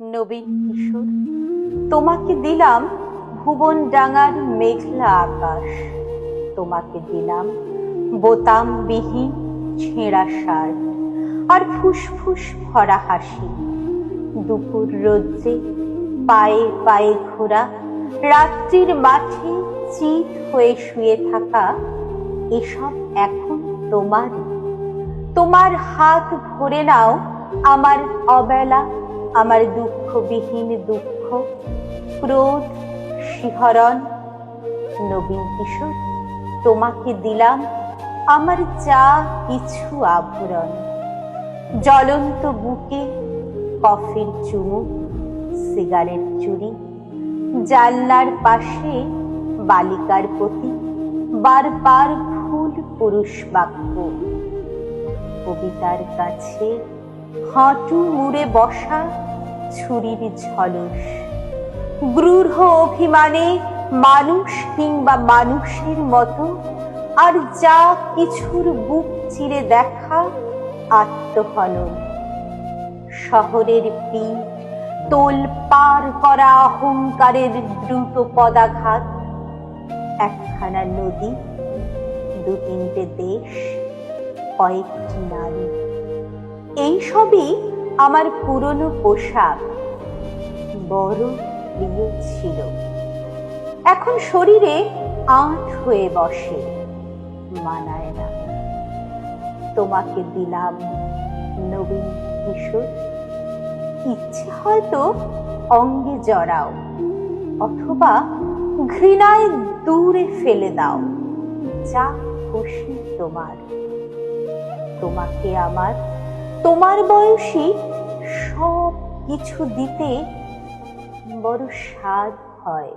নবীন কিশোর, তোমাকে দিলাম ভুবন ডাঙার মেঘলা আকাশ, তোমাকে দিলাম বোতামবিহীন ছেঁড়া শার্ট আর ফুসফুস ভরা হাসি। দুপুর রোদ্রে পায়ে পায়ে ঘোরা, রাত্রির মাঠে চিত হয়ে শুয়ে থাকা, এসব এখন তোমারই। তোমার হাত ভরে নাও আমার অবেলা, আমার দুঃখবিহীন দুঃখ, ক্রোধ, শিহরণ। নবীন কিশোর, তোমাকে দিলাম আমার যা কিছু আভরণ। জ্বলন্ত বুকে কফির চুমুক, সিগারেট চুরি, জানলার পাশে বালিকার প্রতি বারবার ভুল পুরুষ বাক্য, কবিতার কাছে হাঁটু মুড়ে বসা ছুরির ঝলস, গৃহ অভিমানে মানুষ কিংবা মানুষের মতো আর যা কিছুর বুক চিরে দেখা আত্মহনন। শহরের পিঠ তোল পার করা অহংকারের দ্রুত পদাঘাত, একখানা নদী, দু তিনটে দেশ, কয়েকটি নারী, এই সবই আমার পুরনো পোশাক, বড় প্রিয় ছিল। এখন শরীরে আঁট হয়ে বসে, মানায় না। তোমাকে দিলাম নবীন কিশোর, ইচ্ছে হয়তো অঙ্গে জড়াও, অথবা ঘৃণায় দূরে ফেলে দাও, যা খুশি তোমার। তোমাকে আমার তোমার বয়সী সব কিছু দিতে বড় স্বাদ হয়।